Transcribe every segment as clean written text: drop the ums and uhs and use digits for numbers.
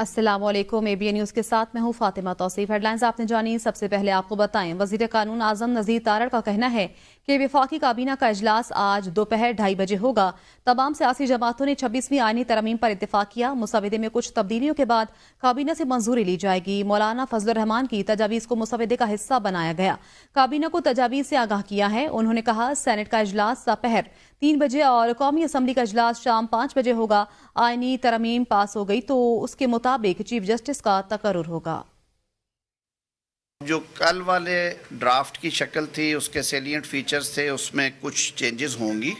अस्सलाम वालेकुम। ABN news के साथ मैं हूँ फातिमा तौसीफ। हेडलाइंस आपने जानी, सबसे पहले आपको बताएं। वज़ीर कानून आज़म नज़ीर तारड़ का कहना है कि वफाकी काबीना का इजलास आज दोपहर 2:30 बजे होगा। तमाम सियासी जमातों ने 26वीं आईनी तरमीम पर इत्तेफाक किया। मुसवदे में कुछ तब्दीलियों के बाद काबीना से मंजूरी ली जाएगी। मौलाना फजलुर रहमान की तजावीज़ को मुसवदे का हिस्सा बनाया गया। काबीना को तजावीज़ से आगाह किया है। उन्होंने कहा सेनेट का इजलास दोपहर 3 बजे और कौमी असम्बली का इजलास शाम 5 बजे होगा। आईनी तरमीम पास हो गई तो उसके मुताबिक चीफ जस्टिस का तकर्रुर होगा। जो कल वाले ड्राफ्ट की शक्ल थी, उसके सेलिएंट फीचर्स थे, उसमें कुछ चेंजेस होंगी।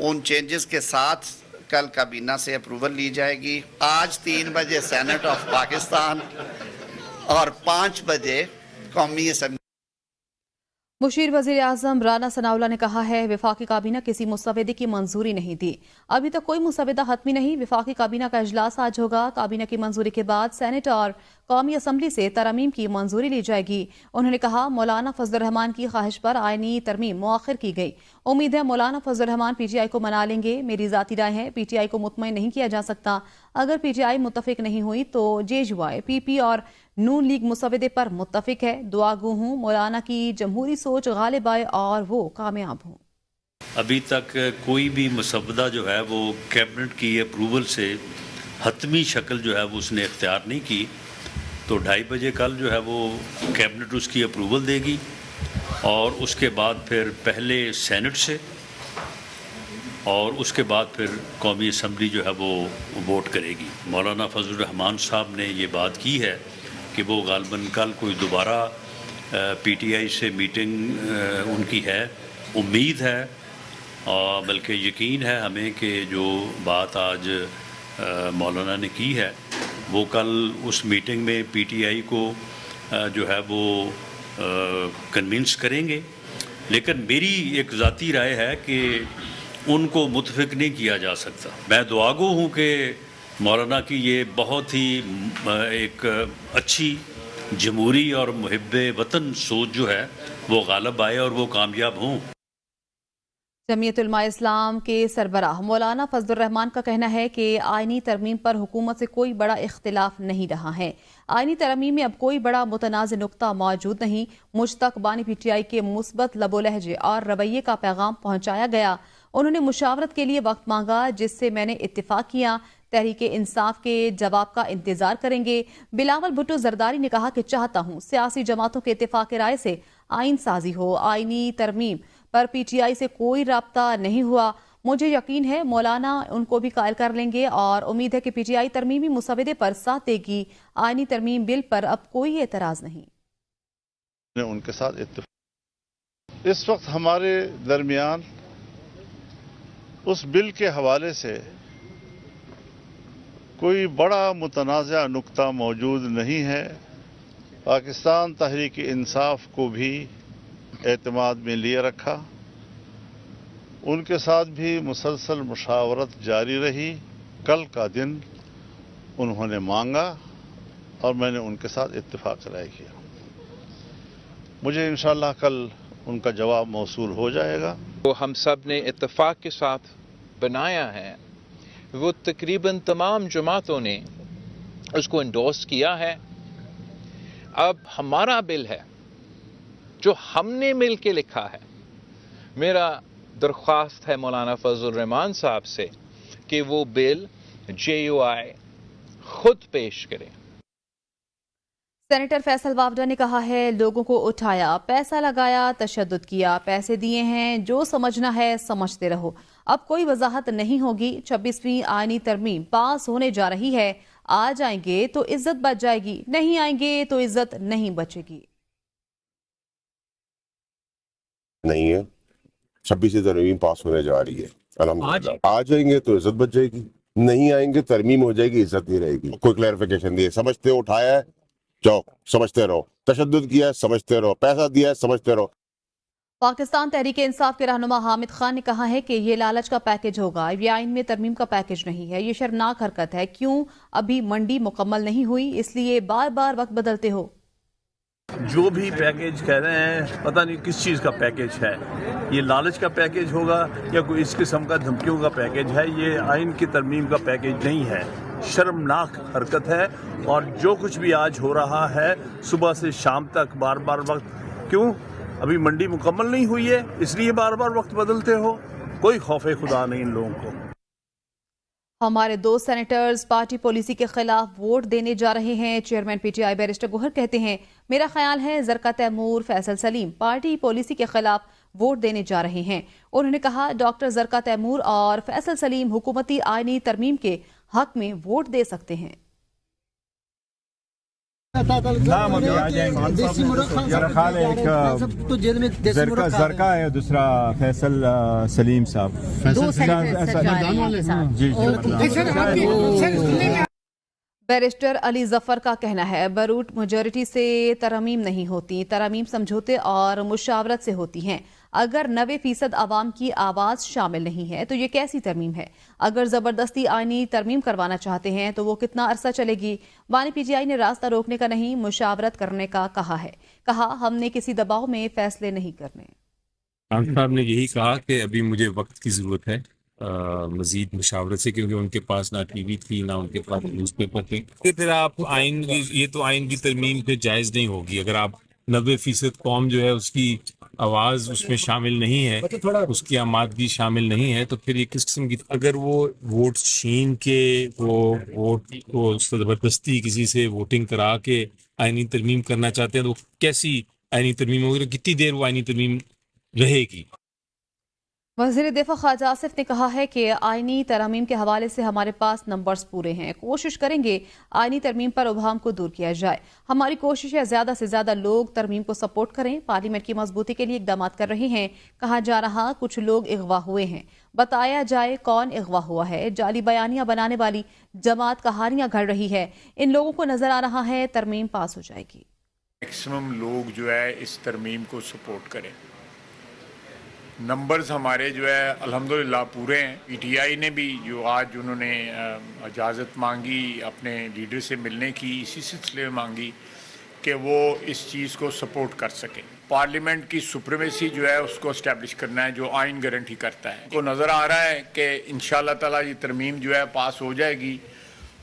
उन चेंजेस के साथ कल काबीना से अप्रूवल ली जाएगी। आज 3 बजे सेनेट ऑफ पाकिस्तान और 5 बजे कौमी असम्बली। मुशीर वज़ीर आज़म राना सनाउल्लाह ने कहा है वफाकी काबीना किसी मुसवदे की मंजूरी नहीं दी। अभी तक कोई मुसवदा हतमी नहीं। वफाकी काबीना का इजलास आज होगा। काबीना की मंजूरी के बाद सेनेट और कौमी असम्बली से तरमीम की मंजूरी ली जाएगी। उन्होंने कहा मौलाना फजलुर रहमान की ख्वाहिश पर आईनी तरमीम मुअख्खर की गई। उम्मीद है मौलाना फजलुर रहमान PTI को मना लेंगे। मेरी ज़ाती राय है PTI को मुतमईन नहीं किया जा सकता। अगर PTI मुत्तफिक नहीं हुई तो JUI, PP और नून लीग मुसवदे पर मुत्तफिक है। दुआ गो हूँ मौलाना की जमहूरी सोच गालिब आए और वो कामयाब हों। अभी तक कोई भी मुसवदा जो है वो कैबिनेट की अप्रूवल से हतमी शक्ल जो है वो उसने इख्तियार नहीं की। तो 2:30 बजे कल जो है वो कैबिनेट उसकी अप्रूवल देगी और उसके बाद फिर पहले सेनेट से और उसके बाद फिर कौमी असम्बली जो है वो वोट करेगी। मौलाना फजलुर रहमान साहब ने ये बात की है कि वो गालबन कल कोई दोबारा PTI से मीटिंग उनकी है। उम्मीद है और बल्कि यकीन है हमें कि जो बात आज मौलाना ने की है वो कल उस मीटिंग में PTI को जो है वो कन्विंस करेंगे। लेकिन मेरी एक ज़ाती राय है कि उनको मुतफिक नहीं किया जा सकता। मैं दुआगो हूँ कि मौलाना की ये बहुत ही एक अच्छी जमहूरी और मुहिब्बे वतन सोच जो है वो गालिब आए और वो कामयाब हों। जमीयत उलमा इस्लाम के सरबराह मौलाना फजलुर रहमान का कहना है कि आईनी तरमीम पर हुकूमत से कोई बड़ा इख्तिलाफ नहीं रहा है। आईनी तरमीम में अब कोई बड़ा मुतनाज़ नुक्ता मौजूद नहीं। मुझ तक बानी PTI के मुस्बत लबो लहजे और रवैये का पैगाम पहुंचाया गया। उन्होंने मुशावरत के लिए वक्त मांगा जिससे मैंने इत्तिफाक किया। तहरीक इंसाफ के जवाब का इंतजार करेंगे। बिलावल भुट्टो जरदारी ने कहा कि चाहता हूँ सियासी जमातों के इत्तिफाक राय से आइन साजी हो। आईनी तरमीम पर PTI से कोई राब्ता नहीं हुआ। मुझे यकीन है मौलाना उनको भी कायल कर लेंगे और उम्मीद है कि PTI तरमीमी मुसवदे पर साथ देगी। आईनी तरमीम बिल पर अब कोई एतराज नहीं। उनके साथ इस वक्त हमारे दरमियान उस बिल के हवाले से कोई बड़ा मुतनाज़ा नुक्ता मौजूद नहीं है। पाकिस्तान तहरीक इंसाफ को भी एतमाद में लिए रखा। उनके साथ भी मुसलसल मुशावरत जारी रही। कल का दिन उन्होंने मांगा और मैंने उनके साथ इत्तिफाक राय किया। मुझे इंशाअल्लाह कल उनका जवाब मौसूल हो जाएगा। वो हम सब ने इत्तिफाक के साथ बनाया है। वो तकरीबन तमाम जमातों ने उसको एंडोर्स किया है। अब हमारा बिल है जो हमने मिल के लिखा है। मेरा दरख्वास्त है मौलाना फजलुर रहमान साहब से कि वो बिल JUI खुद पेश करें। सेनेटर फैसल वावडा ने कहा है लोगों को उठाया, पैसा लगाया, तशद्दुद किया, पैसे दिए हैं, जो समझना है समझते रहो। अब कोई वजाहत नहीं होगी। 26वीं आईनी तरमीम पास होने जा रही है। आ जाएंगे तो इज्जत बच जाएगी, नहीं आएंगे तो इज्जत नहीं बचेगी। नहीं है 26वीं तरमीम पास होने जा रही है। अल्हम्दुलिल्लाह आ जाएंगे तो इज्जत बच जाएगी, नहीं आएंगे तरमीम हो जाएगी, इज्जत नहीं रहेगी। कोई क्लैरिफिकेशन दिए, समझते हो उठाया है जाओ समझते रहो, तशद्दुद किया है समझते रहो, पैसा दिया है समझते रहो। पाकिस्तान तहरीक इंसाफ के रहनुमा हामिद खान ने कहा है कि ये लालच का पैकेज होगा, ये आइन में तरमीम का पैकेज नहीं है। ये शर्मनाक हरकत है। क्यों अभी मंडी मुकम्मल नहीं हुई इसलिए बार बार वक्त बदलते हो। जो भी पैकेज कह रहे हैं पता नहीं किस चीज़ का पैकेज है। ये लालच का पैकेज होगा या कोई इस किस्म का धमकियों का पैकेज है। ये आइन की तरमीम का पैकेज नहीं है। शर्मनाक हरकत है। और जो कुछ भी आज हो रहा है सुबह से शाम तक बार बार वक्त, क्यों अभी मंडी मुकम्मल नहीं हुई है इसलिए बार बार वक्त बदलते हो? कोई खौफ खुदा नहीं इन लोगों को। हमारे दो सेनेटर्स पार्टी पॉलिसी के खिलाफ वोट देने जा रहे हैं। चेयरमैन पीटीआई बैरिस्टर गोहर कहते हैं, मेरा ख्याल है ज़रका तैमूर, फैसल सलीम पार्टी पॉलिसी के खिलाफ वोट देने जा रहे हैं। उन्होंने कहा डॉक्टर ज़रका तैमूर और फैसल सलीम हुकूमती आईनी तरमीम के हक में वोट दे सकते हैं। ज़रका है, दूसरा फैसल सलीम साहब। बैरिस्टर अली जफर का कहना है बरूट मेजॉरिटी से तरमीम नहीं होती, तरमीम समझौते और मुशावरत से होती हैं। अगर 90% आवाम की आवाज़ शामिल नहीं है तो ये कैसी तरमीम है? अगर ज़बरदस्ती आईनी तरमीम करवाना चाहते हैं तो वो कितना अरसा चलेगी? बानी पीटीआई ने रास्ता रोकने का नहीं, मुशावरत करने का कहा है। कहा हमने किसी दबाव में फैसले नहीं करने। खान साहब ने यही कहा कि अभी मुझे वक्त की ज़रूरत है मज़ीद मुशावरत से, क्योंकि उनके पास ना टीवी थी ना उनके पास न्यूज़पेपर थे। फिर आप आइन, ये तो आइन की तरमीम पे जायज़ नहीं होगी। अगर आप 90% कौम जो है उसकी आवाज़ उसमें शामिल नहीं है, उसकी आमादगी शामिल नहीं है, तो फिर ये किस किस्म की, अगर वो वोट छीन के वो वोट को ज़बरदस्ती किसी से वोटिंग करा के आइनी तरमीम करना चाहते हैं तो कैसी आइनी तरमीम होगी, कितनी देर वो आइनी तरमीम रहेगी? वज़ीर दिफा ख्वाजा आसिफ ने कहा है कि आईनी तरमीम के हवाले से हमारे पास नंबर्स पूरे हैं, कोशिश करेंगे आईनी तरमीम पर उबहम को दूर किया जाए। हमारी कोशिश है ज़्यादा से ज़्यादा लोग तरमीम को सपोर्ट करें। पार्लियामेंट की मजबूती के लिए इकदाम कर रहे हैं। कहा जा रहा कुछ लोग अगवा हुए हैं, बताया जाए कौन अगवा हुआ है। जाली बयानियां बनाने वाली जमात कहानियां घड़ रही है। इन लोगों को नजर आ रहा है तरमीम पास हो जाएगी। मैक्सिमम लोग जो है इस तरमीम को सपोर्ट करें। नंबर्स हमारे जो है अल्हम्दुलिल्लाह पूरे हैं। पीटीआई ने भी जो आज उन्होंने इजाज़त मांगी अपने लीडर से मिलने की, इसी सिलसिले में मांगी कि वो इस चीज़ को सपोर्ट कर सकें। पार्लियामेंट की सुप्रीमेसी जो है उसको इस्टेब्लिश करना है जो आइन गारंटी करता है। को नज़र आ रहा है कि इंशाअल्लाह ताला ये तरमीम जो है पास हो जाएगी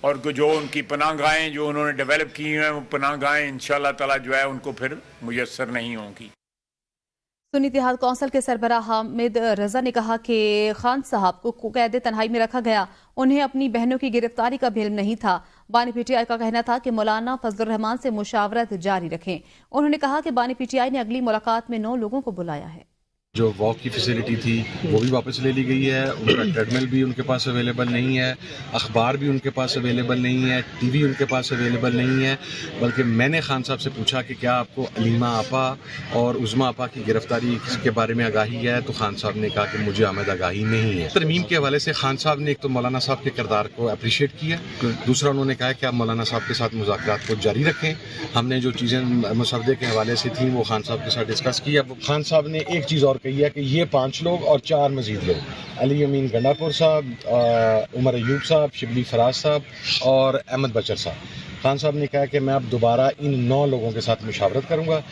और जो उनकी पनाहगाहें जो उन्होंने डेवलप की हैं वो पनाहगाहें इंशाअल्लाह ताला जो है उनको फिर मुयस्सर नहीं होंगी। सुन्नी इत्तेहाद कौंसिल के सरबराह हामिद रजा ने कहा कि खान साहब को कैद तन्हाई में रखा गया, उन्हें अपनी बहनों की गिरफ्तारी का भी इल्म नहीं था। बानी पीटीआई का कहना था कि मौलाना फजलुर रहमान से मुशावरत जारी रखें। उन्होंने कहा कि बानी पीटीआई ने अगली मुलाकात में 9 लोगों को बुलाया है। जो वॉक की फैसिलिटी थी वो भी वापस ले ली गई है, उनका ट्रेडमिल भी उनके पास अवेलेबल नहीं है, अखबार भी उनके पास अवेलेबल नहीं है, टीवी उनके पास अवेलेबल नहीं है। बल्कि मैंने खान साहब से पूछा कि क्या आपको अलीमा आपा और उज़मा आपा की गिरफ्तारी के बारे में आगाही है, तो खान साहब ने कहा कि मुझे आमद आगाही नहीं है। तरमीम के हवाले से खान साहब ने एक तो मौलाना साहब के किरदार को अप्रिशिएट किया, दूसरा उन्होंने कहा कि आप मौलाना साहब के साथ मुज़ाकरात को जारी रखें। हमने जो चीज़ें मसवदे के हवाले से थी वो खान साहब के साथ डिस्कस की। अब खान साहब ने एक चीज़ और कही है कि ये 5 लोग और 4 मजीद लोग, अली अमीन गंडापुर साहब, उमर अयूब साहब, शिबली फराज साहब और अहमद बचर साहब, खान साहब ने कहा कि मैं अब दोबारा इन 9 लोगों के साथ मुशावरत करूंगा।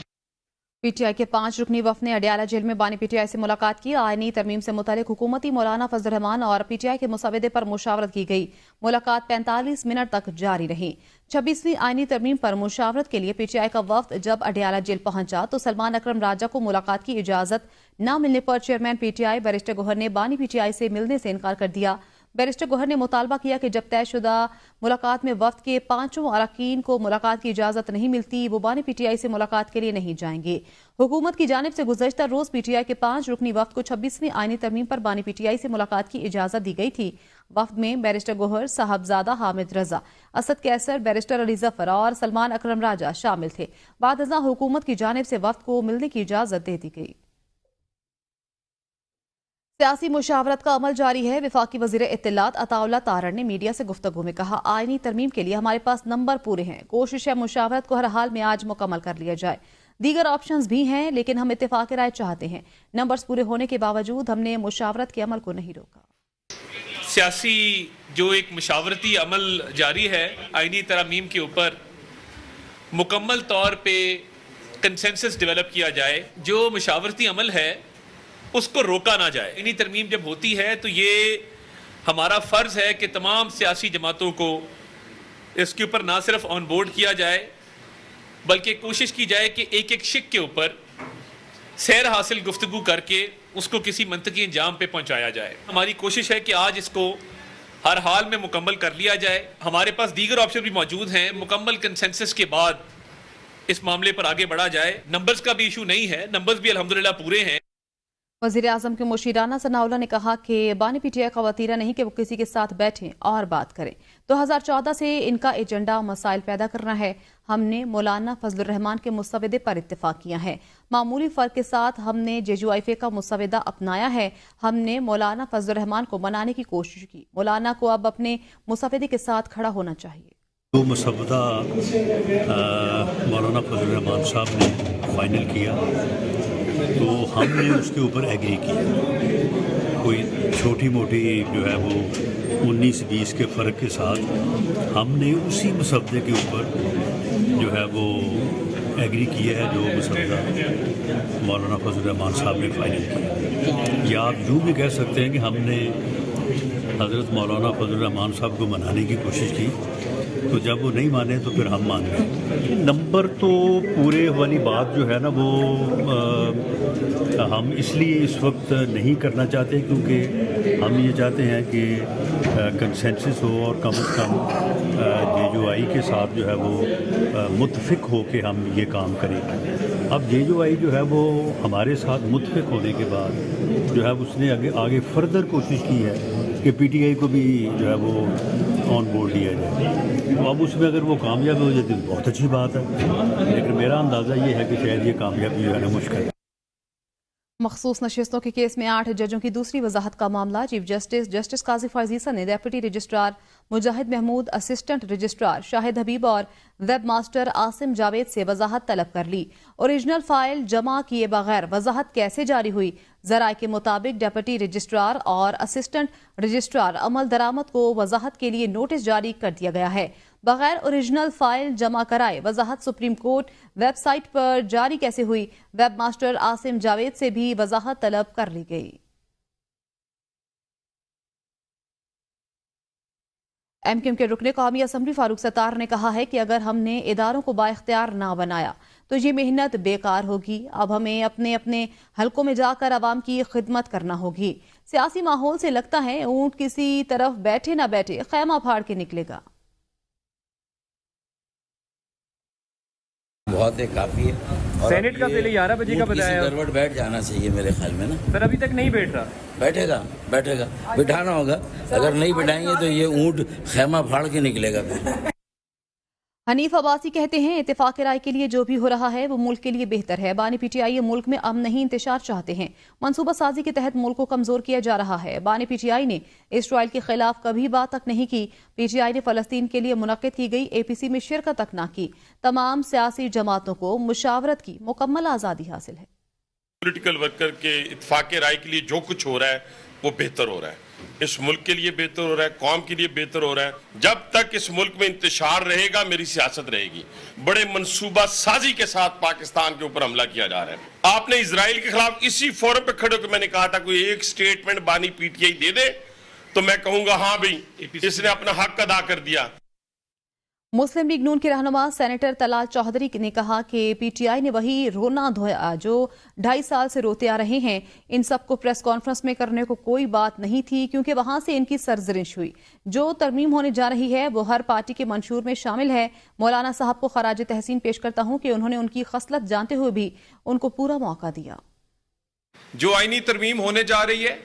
पीटीआई के 5 रुकनी वफ़द ने अडियाला जेल में बानी पीटीआई से मुलाकात की। आईनी तरमीम से मुतालिक हुकूमती मौलाना फजल रहमान और पीटीआई के मुसवदे पर मुशावरत की गई। मुलाकात 45 मिनट तक जारी रही। 26वीं आईनी तरमीम पर मुशावरत के लिए पीटीआई का वफ़द जब अडियाला जेल पहुंचा तो सलमान अकरम राजा को मुलाकात की इजाज़त न मिलने पर चेयरमैन पीटीआई बैरिस्टर गोहर ने बानी पीटीआई से मिलने से इनकार कर दिया। बैरिस्टर गोहर ने मुतालबा किया कि जब तयशुदा मुलाकात में वफ़द के 5 अरकान को मुलाकात की इजाज़त नहीं मिलती वो बानी पीटीआई से मुलाकात के लिए नहीं जाएंगे। हुकूमत की जानिब से गुज़श्ता रोज़ पीटीआई के 5 रुकनी वफ़द को 26वीं आईनी तरमीम पर बानी पीटीआई से मुलाकात की इजाज़त दी गई थी। वफ़द में बैरिस्टर गोहर, साहबजादा हामिद रजा, असद कैसर, बैरिस्टर अली जफर और सलमान अकरम राजा शामिल थे। बाद अज़ां हुकूमत की जानिब से वफ़द को मिलने की इजाज़त दे दी गई। सियासी मुशावरत का अमल जारी है। वफाकी वज़ीर इत्तलात अताउल्लाह तारड़ ने मीडिया से गुफ्तगू में कहा, आईनी तरमीम के लिए हमारे पास नंबर पूरे हैं। कोशिश है मुशावरत को हर हाल में आज मुकम्मल कर लिया जाए। दीगर ऑप्शंस भी हैं लेकिन हम इत्तेफाक राय चाहते हैं। नंबर्स पूरे होने के बावजूद हमने मुशावरत के अमल को नहीं रोका। सियासी जो एक मुशावरती अमल जारी है आईनी तरमीम के ऊपर, मुकम्मल तौर पे कंसेंसस डेवलप किया जाए। जो मुशावरती अमल है उसको रोका ना जाए। आईनी तरमीम जब होती है तो ये ہمارا فرض ہے کہ تمام سیاسی جماعتوں کو اس کے اوپر نہ صرف آن بورڈ کیا جائے بلکہ کوشش کی جائے کہ ایک ایک شق کے اوپر سیر حاصل گفتگو کر کے اس کو کسی منطقی انجام پہ پہنچایا جائے. ہماری کوشش ہے کہ آج اس کو ہر حال میں مکمل کر لیا جائے. ہمارے پاس دیگر آپشن بھی موجود ہیں. مکمل کنسنسس کے بعد اس معاملے پر آگے بڑھا جائے. نمبرز کا بھی ایشو نہیں ہے, نمبرز بھی الحمدللہ پورے ہیں. وزیر اعظم کے مشیرانہ ثناءاللہ نے کہا کہ بانی پی ٹی آئی کا وتیرہ نہیں کہ وہ کسی کے ساتھ بیٹھیں اور بات کریں. 2014 سے ان کا ایجنڈا مسائل پیدا کرنا ہے. ہم نے مولانا فضل الرحمان کے مسودے پر اتفاق کیا ہے. معمولی فرق کے ساتھ ہم نے JJUIF کا مسودہ اپنایا ہے. ہم نے مولانا فضل الرحمان کو منانے کی کوشش کی. مولانا کو اب اپنے مسودے کے ساتھ کھڑا ہونا چاہیے. وہ مسودہ مولانا فضل الرحمان صاحب نے فائنل کیا تو ہم نے اس کے اوپر ایگری کیا. کوئی چھوٹی موٹی جو ہے وہ 19-20 کے فرق کے ساتھ ہم نے اسی مسودے کے اوپر جو ہے وہ ایگری کیا ہے جو مسودہ مولانا فضل الرحمان صاحب نے فائنل کیا. یا آپ یوں بھی کہہ سکتے ہیں کہ ہم نے حضرت مولانا فضل الرحمان صاحب کو منانے کی کوشش کی تو جب وہ نہیں مانے تو پھر ہم مان گئے. نمبر تو پورے والی بات جو ہے نا وہ ہم اس لیے اس وقت نہیں کرنا چاہتے کیونکہ ہم یہ چاہتے ہیں کہ کنسنسس ہو اور کم از کم JJUI کے ساتھ جو ہے وہ متفق ہو کے ہم یہ کام کریں. اب JJUI جو ہے وہ ہمارے ساتھ متفق ہونے کے بعد جو ہے اس نے آگے فردر کوشش کی ہے کہ PTI کو بھی جو ہے وہ آن بورڈ لیا جائے. تو اب اس میں اگر وہ کامیاب ہو جاتی تو بہت اچھی بات ہے, لیکن میرا اندازہ یہ ہے کہ شاید یہ کامیابی جو ہے نا مشکل ہے. مخصوص نشستوں کے کیس میں 8 ججوں کی دوسری وضاحت کا معاملہ. چیف جسٹس قاضی فائز عیسیٰ نے ڈیپٹی رجسٹرار مجاہد محمود, اسسٹنٹ رجسٹرار شاہد حبیب اور ویب ماسٹر عاصم جاوید سے وضاحت طلب کر لی. اوریجنل فائل جمع کیے بغیر وضاحت کیسے جاری ہوئی؟ ذرائع کے مطابق ڈیپٹی رجسٹرار اور اسسٹنٹ رجسٹرار عمل درآمد کو وضاحت کے لیے نوٹس جاری کر دیا گیا ہے. بغیر اوریجنل فائل جمع کرائے وضاحت سپریم کورٹ ویب سائٹ پر جاری کیسے ہوئی؟ ویب ماسٹر عاصم جاوید سے بھی وضاحت طلب کر لی گئی. MKM کے رکن قومی اسمبلی فاروق ستار نے کہا ہے کہ اگر ہم نے اداروں کو بااختیار نہ بنایا تو یہ محنت بیکار ہوگی. اب ہمیں اپنے اپنے حلقوں میں جا کر عوام کی خدمت کرنا ہوگی. سیاسی ماحول سے لگتا ہے اونٹ کسی طرف بیٹھے نہ بیٹھے خیمہ پھاڑ کے نکلے گا. بہت ہے, کافی ہے. سینٹ کا پہلے 11 بجے کا بتایا, گڑبڑ بیٹھ جانا چاہیے میرے خیال میں نا. سر ابھی تک نہیں بیٹھ رہا. بیٹھے گا بٹھانا ہوگا. اگر نہیں بٹھائیں گے تو یہ اونٹ خیمہ پھاڑ کے نکلے گا. حنیف عباسی کہتے ہیں اتفاق رائے کے لیے جو بھی ہو رہا ہے وہ ملک کے لیے بہتر ہے. بانی PTI ملک میں امن نہیں انتشار چاہتے ہیں. منصوبہ سازی کے تحت ملک کو کمزور کیا جا رہا ہے. بانی PTI نے اسرائیل کے خلاف کبھی بات تک نہیں کی. PTI نے فلسطین کے لیے منعقد کی گئی APC میں شرکت تک نہ کی. تمام سیاسی جماعتوں کو مشاورت کی مکمل آزادی حاصل ہے. پولیٹیکل ورکر کے اتفاق رائے کے لیے جو کچھ ہو رہا ہے وہ بہتر ہو رہا ہے. اس ملک کے لیے بہتر ہو رہا ہے, قوم کے لیے بہتر ہو رہا ہے. جب تک اس ملک میں انتشار رہے گا میری سیاست رہے گی. بڑے منصوبہ سازی کے ساتھ پاکستان کے اوپر حملہ کیا جا رہا ہے. آپ نے اسرائیل کے خلاف اسی فورم پہ کھڑے ہو کے میں نے کہا تھا کوئی ایک سٹیٹمنٹ بانی PTI دے دے تو میں کہوں گا ہاں بھئی اس نے اپنا حق ادا کر دیا. مسلم لیگ نون کے رہنما سینیٹر طلال چودھری نے کہا کہ PTI نے وہی رونا دھویا جو 2.5 سال سے روتے آ رہے ہیں. ان سب کو پریس کانفرنس میں کرنے کو کوئی بات نہیں تھی کیونکہ وہاں سے ان کی سرزنش ہوئی. جو ترمیم ہونے جا رہی ہے وہ ہر پارٹی کے منشور میں شامل ہے. مولانا صاحب کو خراج تحسین پیش کرتا ہوں کہ انہوں نے ان کی خصلت جانتے ہوئے بھی ان کو پورا موقع دیا. جو آئینی ترمیم ہونے جا رہی ہے,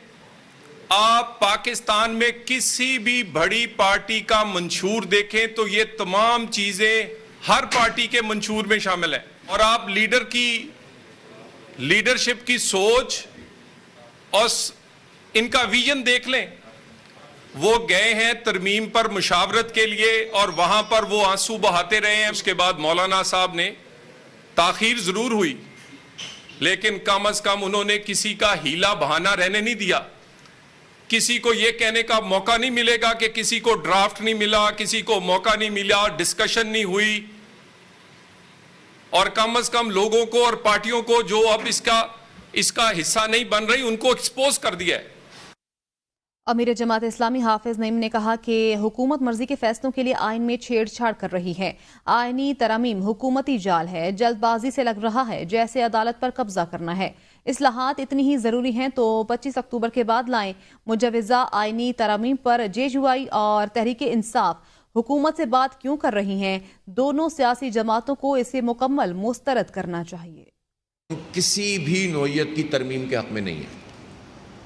آپ پاکستان میں کسی بھی بڑی پارٹی کا منشور دیکھیں تو یہ تمام چیزیں ہر پارٹی کے منشور میں شامل ہیں. اور آپ لیڈر کی لیڈرشپ کی سوچ اور ان کا ویژن دیکھ لیں. وہ گئے ہیں ترمیم پر مشاورت کے لیے اور وہاں پر وہ آنسو بہاتے رہے ہیں. اس کے بعد مولانا صاحب نے تاخیر ضرور ہوئی لیکن کم از کم انہوں نے کسی کا ہیلا بہانہ رہنے نہیں دیا. کسی کو یہ کہنے کا موقع نہیں ملے گا کہ کسی کو ڈرافٹ نہیں ملا, کسی کو موقع نہیں ملا, ڈسکشن نہیں ہوئی. اور کم از کم لوگوں کو اور پارٹیوں کو جو اب اس کا حصہ نہیں بن رہی ان کو ایکسپوز کر دیا ہے. امیر جماعت اسلامی حافظ نعیم نے کہا کہ حکومت مرضی کے فیصلوں کے لیے آئین میں چھیڑ چھاڑ کر رہی ہے. آئینی ترمیم حکومتی جال ہے. جلد بازی سے لگ رہا ہے جیسے عدالت پر قبضہ کرنا ہے. اصلاحات اتنی ہی ضروری ہیں تو 25 اکتوبر کے بعد لائیں. مجوزہ آئینی ترمیم پر JUI اور تحریک انصاف حکومت سے بات کیوں کر رہی ہیں؟ دونوں سیاسی جماعتوں کو اسے مکمل مسترد کرنا چاہیے. کسی بھی نوعیت کی ترمیم کے حق میں نہیں ہے،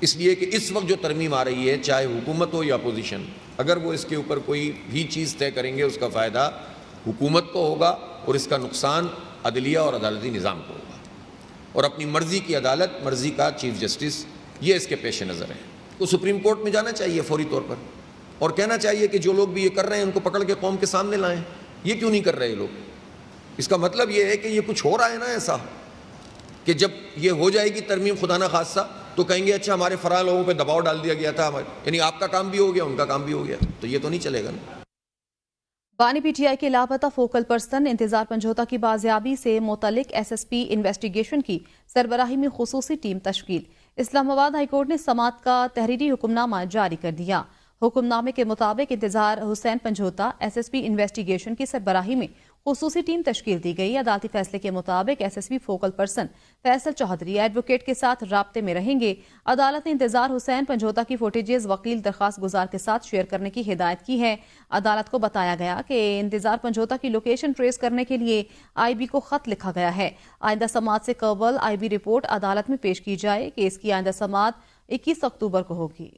اس لیے کہ اس وقت جو ترمیم آ رہی ہے، چاہے حکومت ہو یا اپوزیشن، اگر وہ اس کے اوپر کوئی بھی چیز طے کریں گے، اس کا فائدہ حکومت کو ہوگا اور اس کا نقصان عدلیہ اور عدالتی نظام کو ہوگا. اور اپنی مرضی کی عدالت، مرضی کا چیف جسٹس، یہ اس کے پیش نظر ہے. تو سپریم کورٹ میں جانا چاہیے فوری طور پر اور کہنا چاہیے کہ جو لوگ بھی یہ کر رہے ہیں ان کو پکڑ کے قوم کے سامنے لائیں. یہ کیوں نہیں کر رہے لوگ؟ اس کا مطلب یہ ہے کہ یہ کچھ ہو رہا ہے نا ایسا کہ جب یہ ہو جائے گی ترمیم خدا نہ خاصہ تو کہیں گے اچھا ہمارے فرار لوگوں پہ دباؤ ڈال دیا گیا تھا، یعنی آپ کا کام بھی ہو گیا، ان کا کام بھی ہو گیا، تو یہ تو نہیں چلے گا نا. بانی PTI کے لاپتہ فوکل پرسن انتظار پنجھوتا کی بازیابی سے متعلق SSP انویسٹیگیشن کی سربراہی میں خصوصی ٹیم تشکیل. اسلام آباد ہائی کورٹ نے سماعت کا تحریری حکم نامہ جاری کر دیا. حکم نامے کے مطابق انتظار حسین پنجھوتا SSP انویسٹیگیشن کی سربراہی میں خصوصی ٹیم تشکیل دی گئی. عدالتی فیصلے کے مطابق SSP focal person Faisal Chaudhry advocate کے ساتھ رابطے میں رہیں گے. عدالت نے انتظار حسین پنجھوتا کی فوٹیجز وکیل درخواست گزار کے ساتھ شیئر کرنے کی ہدایت کی ہے. عدالت کو بتایا گیا کہ انتظار پنجھوتا کی لوکیشن ٹریس کرنے کے لیے IB کو خط لکھا گیا ہے. آئندہ سماعت سے قبل IB رپورٹ عدالت میں پیش کی جائے. کیس کی آئندہ سماعت 21 اکتوبر کو ہوگی.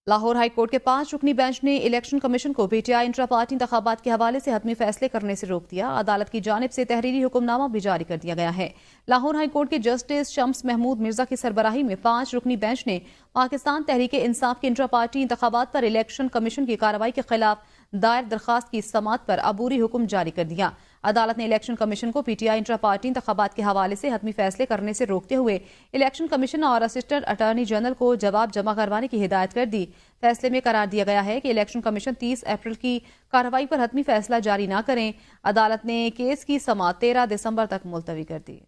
لاہور ہائی کورٹ کے 5 رکنی بینچ نے الیکشن کمیشن کو PTI انٹرا پارٹی انتخابات کے حوالے سے حتمی فیصلے کرنے سے روک دیا. عدالت کی جانب سے تحریری حکم نامہ بھی جاری کر دیا گیا ہے. لاہور ہائی کورٹ کے جسٹس شمس محمود مرزا کی سربراہی میں 5 رکنی بینچ نے پاکستان تحریک انصاف کے انٹرا پارٹی انتخابات پر الیکشن کمیشن کی کارروائی کے خلاف دائر درخواست کی سماعت پر عبوری حکم جاری کر دیا. عدالت نے الیکشن کمیشن کو PTI انٹرا پارٹی انتخابات کے حوالے سے حتمی فیصلے کرنے سے روکتے ہوئے الیکشن کمیشن اور اسسٹنٹ اٹارنی جنرل کو جواب جمع کروانے کی ہدایت کر دی. فیصلے میں قرار دیا گیا ہے کہ الیکشن کمیشن 30 اپریل کی کارروائی پر حتمی فیصلہ جاری نہ کریں. عدالت نے کیس کی سماعت 13 دسمبر تک ملتوی کر دی.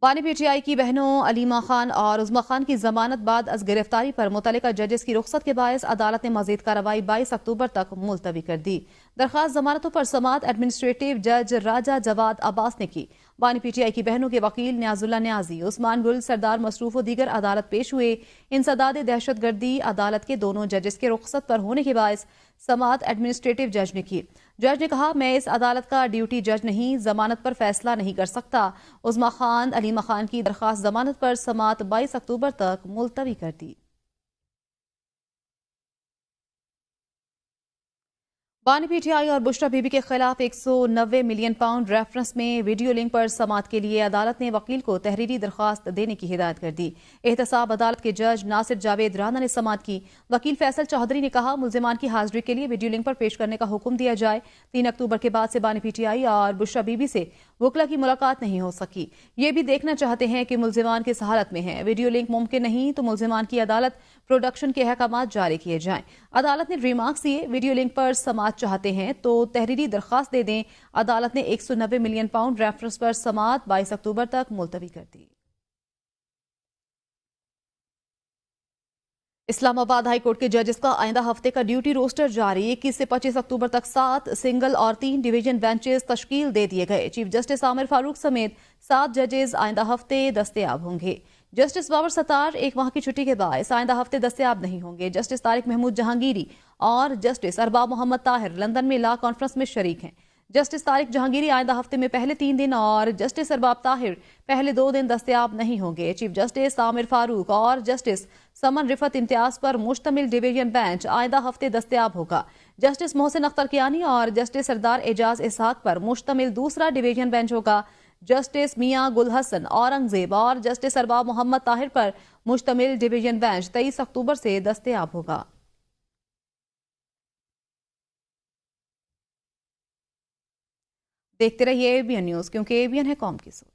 بانی PTI کی بہنوں علیمہ خان اور عظمیٰ خان کی ضمانت بعد از گرفتاری پر متعلقہ ججز کی رخصت کے باعث عدالت نے مزید کارروائی 22 اکتوبر تک ملتوی کر دی. درخواست ضمانتوں پر سماعت ایڈمنسٹریٹو جج راجہ جواد عباس نے کی. بانی PTI کی بہنوں کے وکیل نیاز اللہ نیازی، عثمان گل، سردار مصروف و دیگر عدالت پیش ہوئے. انسداد دہشت گردی عدالت کے دونوں ججز کے رخصت پر ہونے کے باعث سماعت ایڈمنسٹریٹو جج نے کی. جج نے کہا میں اس عدالت کا ڈیوٹی جج نہیں، ضمانت پر فیصلہ نہیں کر سکتا. عظمیٰ خان علیمہ خان کی درخواست ضمانت پر سماعت 22 اکتوبر تک ملتوی کر دی. بانی PTI اور بشرا بی بی کے خلاف 190 ملین پاؤنڈ ریفرنس میں ویڈیو لنک پر سماعت کے لیے عدالت نے وکیل کو تحریری درخواست دینے کی ہدایت کر دی. احتساب عدالت کے جج ناصر جاوید رانا نے سماعت کی. وکیل فیصل چوہدری نے کہا ملزمان کی حاضری کے لیے ویڈیو لنک پر پیش کرنے کا حکم دیا جائے. 3 اکتوبر کے بعد سے بانی PTI اور بشرا بی بی سے وکلا کی ملاقات نہیں ہو سکی. یہ بھی دیکھنا چاہتے ہیں کہ ملزمان کس حالت میں ہیں. ویڈیو لنک ممکن نہیں تو ملزمان کی عدالت پروڈکشن کے احکامات جاری کیے جائیں. عدالت نے ریمارکس دیے ویڈیو لنک پر سماعت چاہتے ہیں تو تحریری درخواست دے دیں. عدالت نے 190 ملین پاؤنڈ ریفرنس پر سماعت 22 اکتوبر تک ملتوی کر دی. اسلام آباد ہائی کورٹ کے ججز کا آئندہ ہفتے کا ڈیوٹی روسٹر جاری. 21 سے 25 اکتوبر تک 7 سنگل اور 3 ڈویژن بینچز تشکیل دے دیے گئے. چیف جسٹس عامر فاروق سمیت 7 ججز آئندہ ہفتے دستیاب ہوں گے. جسٹس بابر ستار 1 ماہ کی چھٹی کے باعث آئندہ ہفتے دستیاب نہیں ہوں گے. جسٹس طارق محمود جہانگیری اور جسٹس ارباب محمد طاہر لندن میں لا کانفرنس میں شریک ہیں. جسٹس طارق جہانگیری آئندہ ہفتے میں پہلے 3 دن اور جسٹس ارباب طاہر پہلے 2 دن دستیاب نہیں ہوں گے. چیف جسٹس عامر فاروق اور جسٹس سمن رفت امتیاز پر مشتمل ڈویژن بینچ آئندہ ہفتے دستیاب ہوگا. جسٹس محسن اختر کیانی اور جسٹس سردار اعجاز اسحاق پر مشتمل دوسرا ڈویژن بینچ ہوگا. جسٹس میاں گل حسن اورنگزیب اور جسٹس ارباب محمد طاہر پر مشتمل ڈویژن بینچ 23 اکتوبر سے دستیاب ہوگا. دیکھتے رہیے ABN نیوز، کیونکہ ABN ہے قوم کی سوچ.